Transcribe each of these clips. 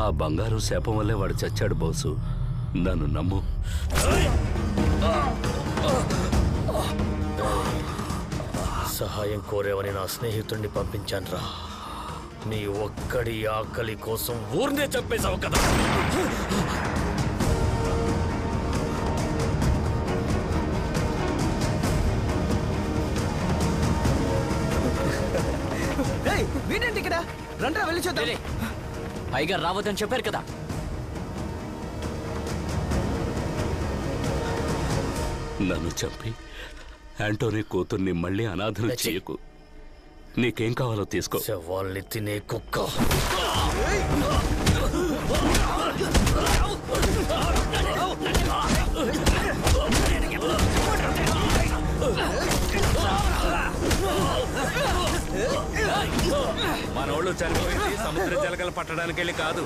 ఆ బంగారు శాపం వల్లే వాడు చచ్చాడు బోసు. నన్ను నమ్ము. సహాయం కోరేవని నా స్నేహితుడిని పంపించాను రా. నీ ఒక్కడి ఆకలి కోసం ఊరినే చంపేశావు కదా. వీడేంటి ఇక్కడ? రండ్రా వెళ్ళి చూద్దాం. పైగా రావద్దని చెప్పారు కదా. నన్ను చంపి యాంటోనీ కూతుర్ని మళ్ళీ అనాథలు చేయకు. నీకేం కావాలో తీసుకో. శవాల్ని తినే కుక్క. మనోళ్ళు చనిపోయింది సముద్ర జలకలు పట్టడానికి వెళ్ళి కాదు.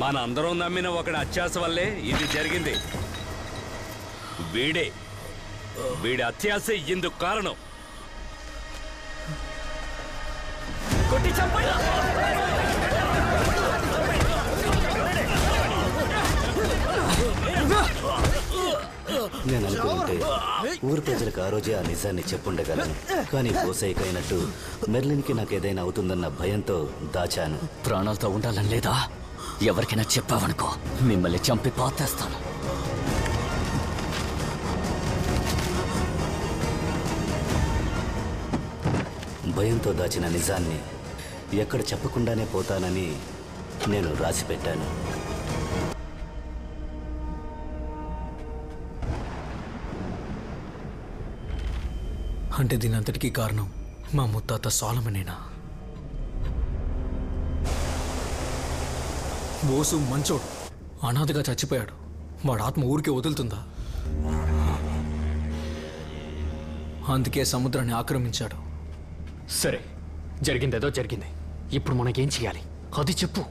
మన అందరం నమ్మిన ఒకటి అత్యాస వల్లే ఇది జరిగింది. వీడి అత్యాస ఇందుకు కారణం. కొట్టి చంపండి. నేను అనుకుంటే ఊరు ప్రజలకు ఆ రోజే ఆ నిజాన్ని చెప్పుండగలను. కానీ పోసైకైనట్టు మెర్లిన్కి నాకేదైనా అవుతుందన్న భయంతో దాచాను. ప్రాణాలతో ఉండాలని లేదా? ఎవరికైనా చెప్పావనుకో మిమ్మల్ని చంపి పాతేస్తాను. భయంతో దాచిన నిజాన్ని ఎక్కడ చెప్పకుండానే పోతానని నేను రాసిపెట్టాను. అంటే దీని అంతటికీ కారణం మా ముత్తాత సోలమనేనా? బోసు మంచోడు, అనాథగా చచ్చిపోయాడు. వాడు ఆత్మ ఊరికే వదులుతుందా? అందుకే సముద్రాన్ని ఆక్రమించాడు. సరే, జరిగిందేదో జరిగింది. ఇప్పుడు మనకేం చేయాలి అది చెప్పు.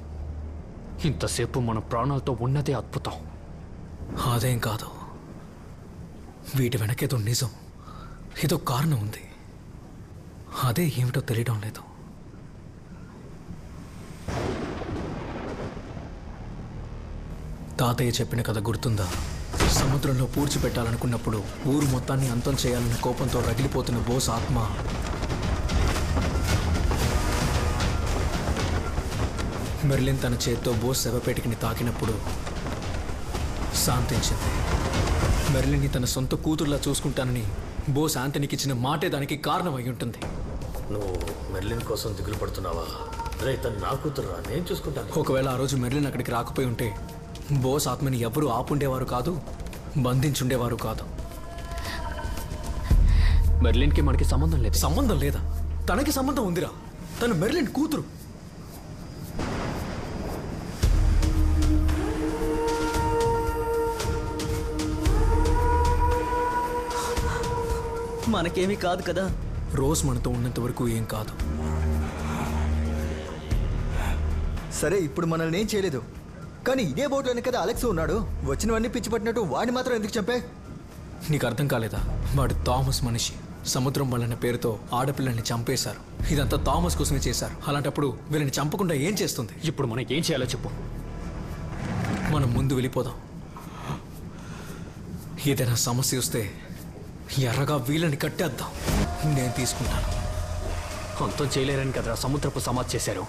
ఇంతసేపు మన ప్రాణాలతో ఉన్నదే అద్భుతం. అదేం కాదు, వీటి వెనకేదో నిజం, ఏదో కారణం ఉంది. అదే ఏమిటో తెలియడం లేదు. తాతయ్య చెప్పిన కథ గుర్తుందా? సముద్రంలో పూడ్చిపెట్టాలనుకున్నప్పుడు ఊరు మొత్తాన్ని అంతం చేయాలన్న కోపంతో రగిలిపోతున్న బోస్ ఆత్మ మెర్లిన్ తన చేత్తో బోస్ శవపేటికని తాకినప్పుడు శాంతించింది. మెర్లిన్ని తన సొంత కూతుర్లా చూసుకుంటానని బోస్ యాంటనీకి ఇచ్చిన మాటే దానికి కారణం అయి ఉంటుంది. నువ్వు మెర్లిన్ కోసం దిగులు పడుతున్నావా? రే, తను నా కూతురురా, నేను చూసుకుంటాను. ఒకవేళ ఆ రోజు మెర్లిన్ అక్కడికి రాకపోయి ఉంటే బోస్ ఆత్మని ఎవరూ ఆపుండేవారు కాదు, బంధించుండేవారు కాదు. మెర్లిన్కి మనకి సంబంధం లేదు. సంబంధం లేదా? తనకి సంబంధం ఉందిరా. తను మెర్లిన్ కూతురు. మనకేమీ కాదు కదా. రోజ్ మనతో ఉన్నంత వరకు ఏం కాదు. సరే, ఇప్పుడు మనల్ని ఏం చేయలేదు. కానీ ఇదే బోట్లోనే కదా అలెక్స్ ఉన్నాడు. వచ్చినవన్నీ పిచ్చి పట్టినట్టు వాడిని మాత్రం ఎందుకు చంపే? నీకు అర్థం కాలేదా? వాడు థామస్ మనిషి. సముద్రం వల్లన్న పేరుతో ఆడపిల్లల్ని చంపేశారు. ఇదంతా థామస్ కోసమే చేశారు. అలాంటప్పుడు వీళ్ళని చంపకుండా ఏం చేస్తుంది? ఇప్పుడు మనకి ఏం చేయాలో చెప్పు. మనం ముందు వెళ్ళిపోదాం. ఏదైనా సమస్య వస్తే ఎర్రగా వీళ్ళని కట్టేద్దాం. నేను తీసుకుంటాను. అంతం చేయలేరని కదరా సముద్రపు సమాధి చేశారు.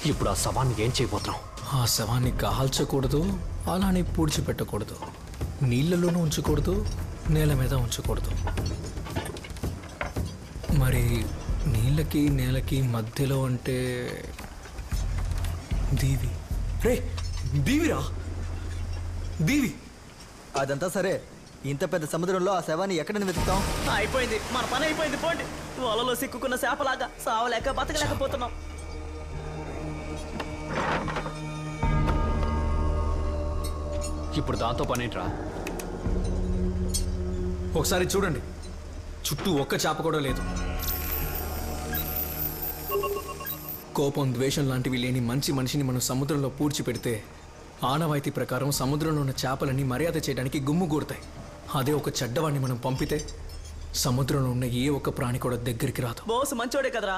ఇప్పుడు ఆ శవాన్ని ఏం చేయబోతున్నాం? ఆ శవాన్ని కాల్చకూడదు, అలానే పూడ్చిపెట్టకూడదు, నీళ్ళలోనూ ఉంచకూడదు, నేల మీద ఉంచకూడదు. మరి నీళ్ళకి నేలకి మధ్యలో అంటే దీవి. రే, దీవిరా, దీవి. అదంతా సరే, ఇంత పెద్ద సముద్రంలో ఆ శవాన్ని ఎక్కడ వెతుకుతాం? అయిపోయింది, మన పని అయిపోయింది. పోండి. వలలో సిక్కుకున్న చేపలాగా సావలేక బతకలేకపోతున్నాం. ఇప్పుడు దాంతో పనేంట్రా? ఒకసారి చూడండి, చుట్టూ ఒక్క చేప కూడా లేదు. కోపం, ద్వేషం లాంటివి లేని మంచి మనిషిని మనం సముద్రంలో పూడ్చిపెడితే ఆనవాయితీ ప్రకారం సముద్రంలో ఉన్న చేపలని మర్యాద చేయడానికి గుమ్ముగూడతాయి. అదే ఒక చెడ్డవాడిని మనం పంపితే సముద్రంలో ఉన్న ఏ ఒక్క ప్రాణి కూడా దగ్గరికి రాదు. బోస్ మంచోడే కదరా.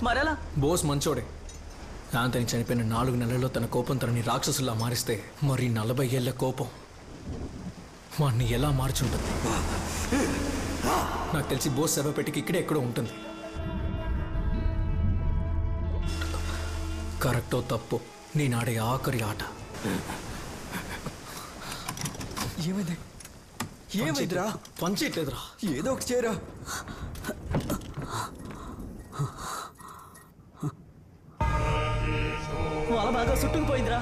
మరెలా? బోస్ మంచోడే, ఆంథనీ చనిపోయిన 4 నెలల్లో తన కోపం తనని రాక్షసులా మారిస్తే మరి 40 ఏళ్ల కోపం వాడిని ఎలా మార్చుంటుంది? నాకు తెలిసి బోస్ శవపెట్టికి ఇక్కడే ఎక్కడో ఉంటుంది. కరెక్టో తప్పు నేనాడే ఆఖరి ఆట. ఏమైంది? ఏమైందిరా? పంచేయట్లేదురా. ఏదో ఒకటి చేయరా. వల బాగా చుట్టుకుపోయిందిరా.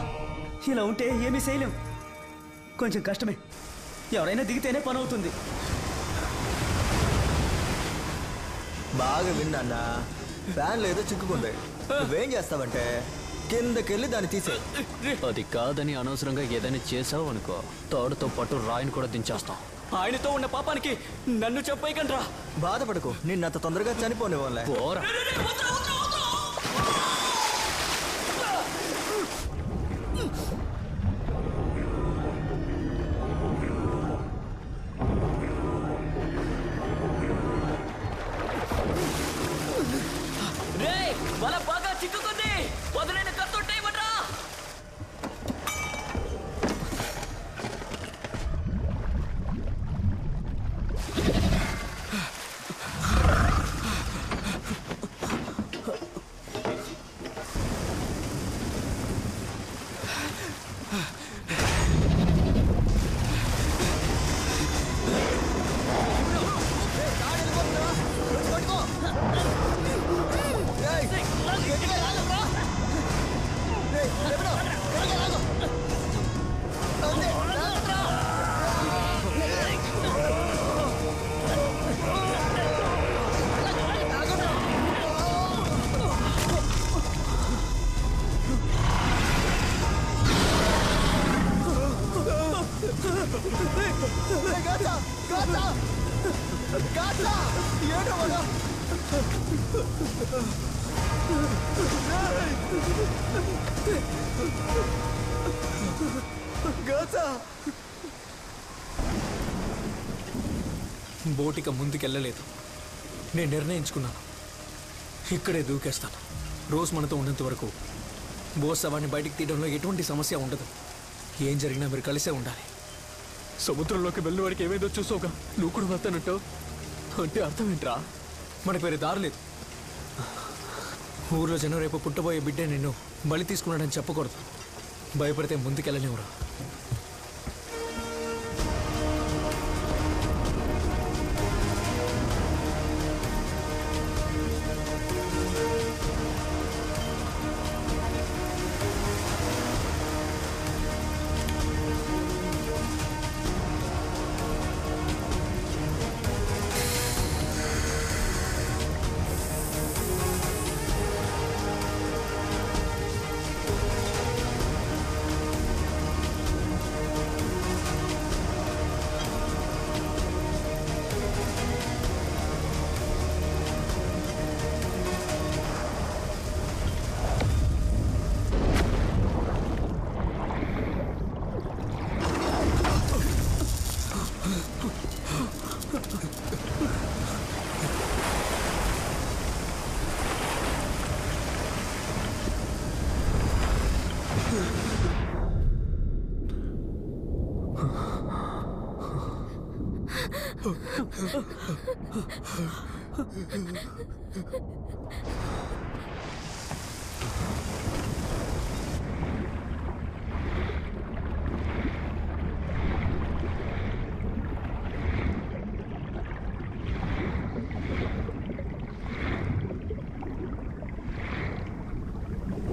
ఇలా ఉంటే ఏమీ చేయలేం. కొంచెం కష్టమే. ఎవరైనా దిగితేనే పని అవుతుంది. బాగా విన్నా, ఫ్యాన్లో ఏదో చిక్కుకుంది. నువ్వేం చేస్తావంటే కిందకెళ్ళి దాన్ని తీసే. అది కాదని అనవసరంగా ఏదైనా చేసావు అనుకో, తాడుతో పాటు రాయిని కూడా దించేస్తాం. ఆయనతో ఉన్న పాపానికి నన్ను చెప్పేయకండ్రా. బాధపడకు, నిన్నంత తొందరగా చనిపోనివ్వలే. పోరా. వల బాగా చిక్కుకుంది. వదిలేని కత్తుంటే ఇవ్వట్రా. బోటిక ముందుకెళ్ళలేదు. నేను నిర్ణయించుకున్నాను, ఇక్కడే దూకేస్తాను. రోజు మనతో ఉన్నంత వరకు బోస్ శవాన్ని బయటికి తీయడంలో ఎటువంటి సమస్య ఉండదు. ఏం జరిగినా మీరు కలిసే ఉండాలి. సముద్రంలోకి వెళ్ళిన వాడికి ఏమైందో చూసావుగా, నువ్వు కూడా వెళ్తానంటావు అంటే అర్థం ఏంట్రా? మనకు వేరే దారి లేదు. ఊర్లో జనం రేపు పుట్టబోయే బిడ్డే నిన్ను బలి తీసుకున్నాడని చెప్పకూడదు. భయపడితే ముందుకెళ్ళలేవురా.